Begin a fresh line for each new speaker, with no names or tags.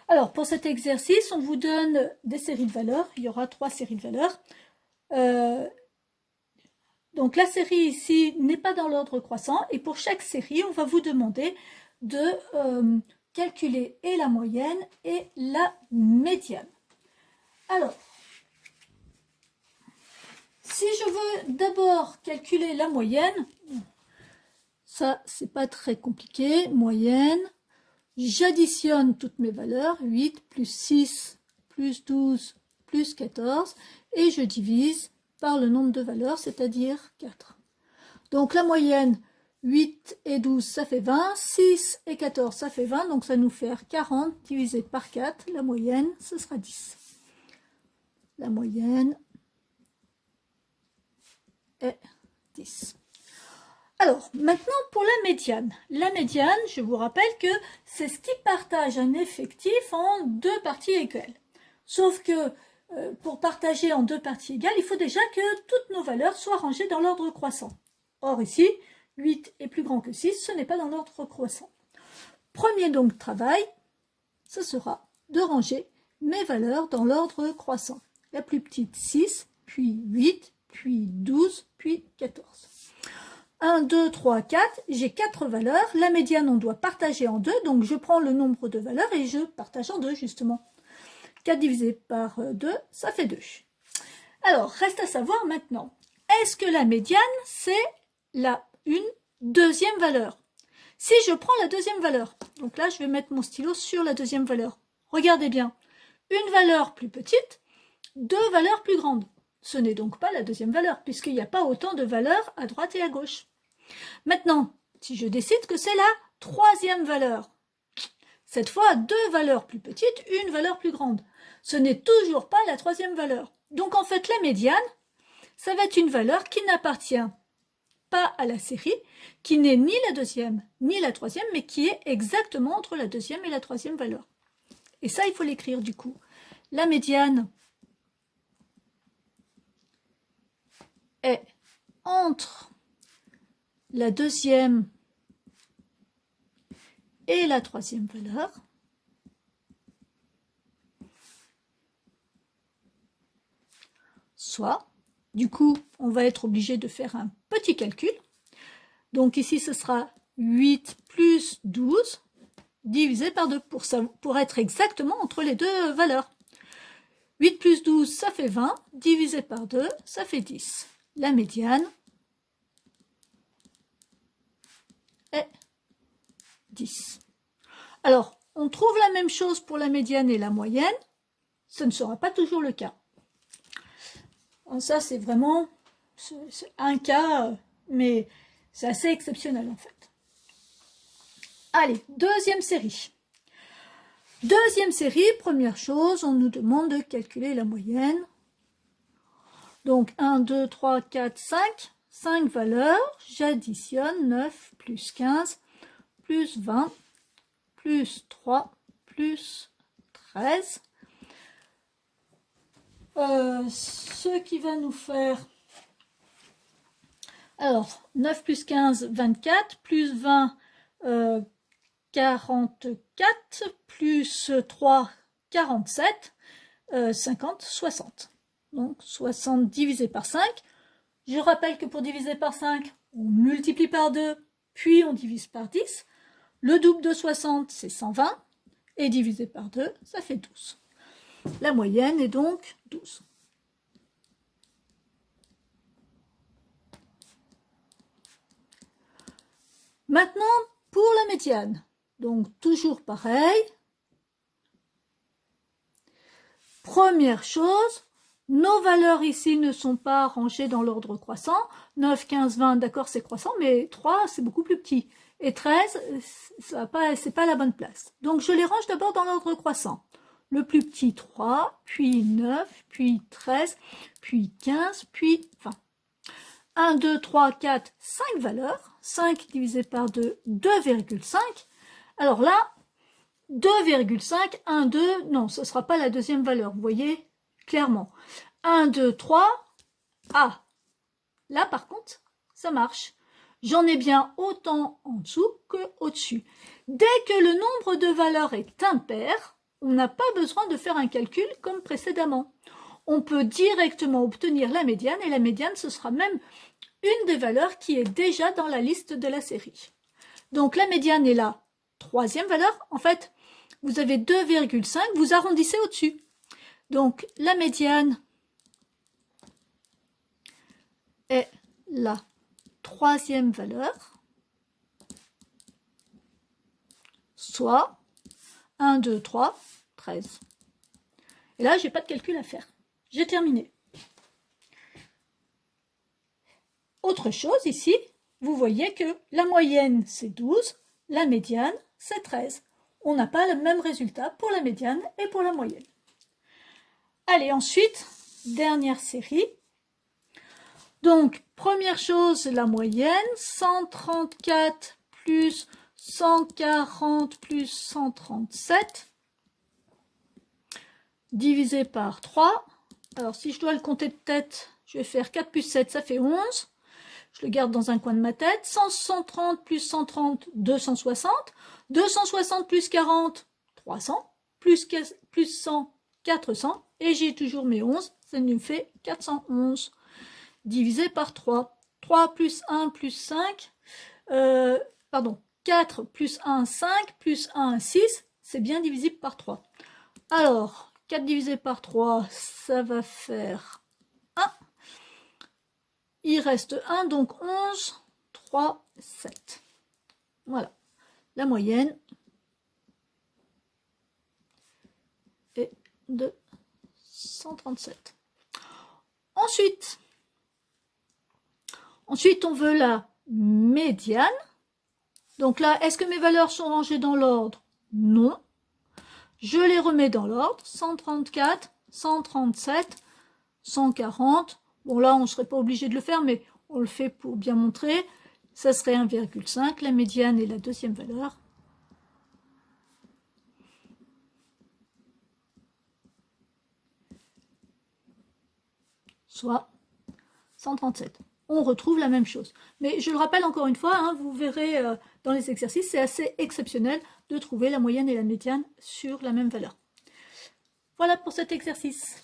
Alors, pour cet exercice, on vous donne des séries de valeurs. Il y aura 3 séries de valeurs. Donc, la série ici n'est pas dans l'ordre croissant. Et pour chaque série, on va vous demander de calculer et la moyenne et la médiane. Alors, si je veux d'abord calculer la moyenne, ça, c'est pas très compliqué. Moyenne. J'additionne toutes mes valeurs, 8 plus 6 plus 12 plus 14, et je divise par le nombre de valeurs, c'est-à-dire 4. Donc la moyenne, 8 et 12, ça fait 20, 6 et 14, ça fait 20, donc ça nous fait 40 divisé par 4, la moyenne, ce sera 10. La moyenne est 10. Alors, maintenant pour la médiane. La médiane, je vous rappelle que c'est ce qui partage un effectif en 2 parties égales. Sauf que pour partager en 2 parties égales, il faut déjà que toutes nos valeurs soient rangées dans l'ordre croissant. Or ici, 8 est plus grand que 6, ce n'est pas dans l'ordre croissant. Premier donc travail, ce sera de ranger mes valeurs dans l'ordre croissant. La plus petite 6, puis 8, puis 12, puis 14. 1, 2, 3, 4, j'ai 4 valeurs. La médiane, on doit partager en 2, donc je prends le nombre de valeurs et je partage en 2, justement. 4 divisé par 2, ça fait 2. Alors, reste à savoir maintenant, est-ce que la médiane, c'est une deuxième valeur? Si je prends la deuxième valeur, donc là, je vais mettre mon stylo sur la deuxième valeur. Regardez bien, une valeur plus petite, 2 valeurs plus grandes. Ce n'est donc pas la deuxième valeur, puisqu'il n'y a pas autant de valeurs à droite et à gauche. Maintenant, si je décide que c'est la troisième valeur, cette fois 2 valeurs plus petites, une valeur plus grande, ce n'est toujours pas la troisième valeur. Donc en fait, la médiane, ça va être une valeur qui n'appartient pas à la série, qui n'est ni la deuxième ni la troisième, mais qui est exactement entre la deuxième et la troisième valeur. Et ça, il faut l'écrire du coup. La médiane est entre la deuxième et la troisième valeur. Soit, du coup, on va être obligé de faire un petit calcul. Donc ici, ce sera 8 plus 12 divisé par 2 pour être exactement entre les deux valeurs. 8 plus 12, ça fait 20, divisé par 2, ça fait 10. La médiane est 10. Alors, on trouve la même chose pour la médiane et la moyenne, ce ne sera pas toujours le cas. Alors ça, c'est vraiment un cas, mais c'est assez exceptionnel en fait. Allez, deuxième série. Deuxième série, première chose, on nous demande de calculer la moyenne. Donc 1, 2, 3, 4, 5. 5 valeurs, j'additionne 9 plus 15 plus 20 plus 3 plus 13. Ce qui va nous faire... Alors, 9 plus 15, 24, plus 20, 44, plus 3, 47, 50, 60. Donc, 60 divisé par 5. Je rappelle que pour diviser par 5, on multiplie par 2, puis on divise par 10. Le double de 60, c'est 120. Et divisé par 2, ça fait 12. La moyenne est donc 12. Maintenant, pour la médiane. Donc, toujours pareil. Première chose, nos valeurs ici ne sont pas rangées dans l'ordre croissant. 9, 15, 20, d'accord, c'est croissant, mais 3, c'est beaucoup plus petit. Et 13, c'est pas la bonne place. Donc, je les range d'abord dans l'ordre croissant. Le plus petit, 3, puis 9, puis 13, puis 15, puis 20. 1, 2, 3, 4, 5 valeurs. 5 divisé par 2, 2,5. Alors là, 2,5, 1, 2, non, ce ne sera pas la deuxième valeur, vous voyez clairement. 1, 2, 3, ah, là par contre, ça marche. J'en ai bien autant en dessous qu'au-dessus. Dès que le nombre de valeurs est impair, on n'a pas besoin de faire un calcul comme précédemment. On peut directement obtenir la médiane, et la médiane, ce sera même une des valeurs qui est déjà dans la liste de la série. Donc la médiane est la troisième valeur. En fait, vous avez 2,5, vous arrondissez au-dessus. Donc la médiane est la troisième valeur, soit 1, 2, 3, 13. Et là, je n'ai pas de calcul à faire. J'ai terminé. Autre chose ici, vous voyez que la moyenne, c'est 12, la médiane, c'est 13. On n'a pas le même résultat pour la médiane et pour la moyenne. Allez, ensuite, dernière série. Donc, première chose, la moyenne, 134 plus 140 plus 137, divisé par 3. Alors, si je dois le compter de tête, je vais faire 4 plus 7, ça fait 11. Je le garde dans un coin de ma tête. 130 plus 130, 260. 260 plus 40, 300. Plus 100, 400. Et j'ai toujours mes 11. Ça nous fait 411. Divisé par 3. 3 plus 1 plus 5. 4 plus 1, 5. Plus 1, 6. C'est bien divisible par 3. Alors, 4 divisé par 3, ça va faire 1. Il reste 1, donc 11, 3, 7. Voilà. La moyenne est de 137. Ensuite, on veut la médiane. Donc là, est-ce que mes valeurs sont rangées dans l'ordre? Non. Je les remets dans l'ordre. 134, 137, 140. Bon, là, on ne serait pas obligé de le faire, mais on le fait pour bien montrer. Ça serait 1,5. La médiane est la deuxième valeur. Soit 137. On retrouve la même chose. Mais je le rappelle encore une fois, hein, vous verrez dans les exercices, c'est assez exceptionnel de trouver la moyenne et la médiane sur la même valeur. Voilà pour cet exercice.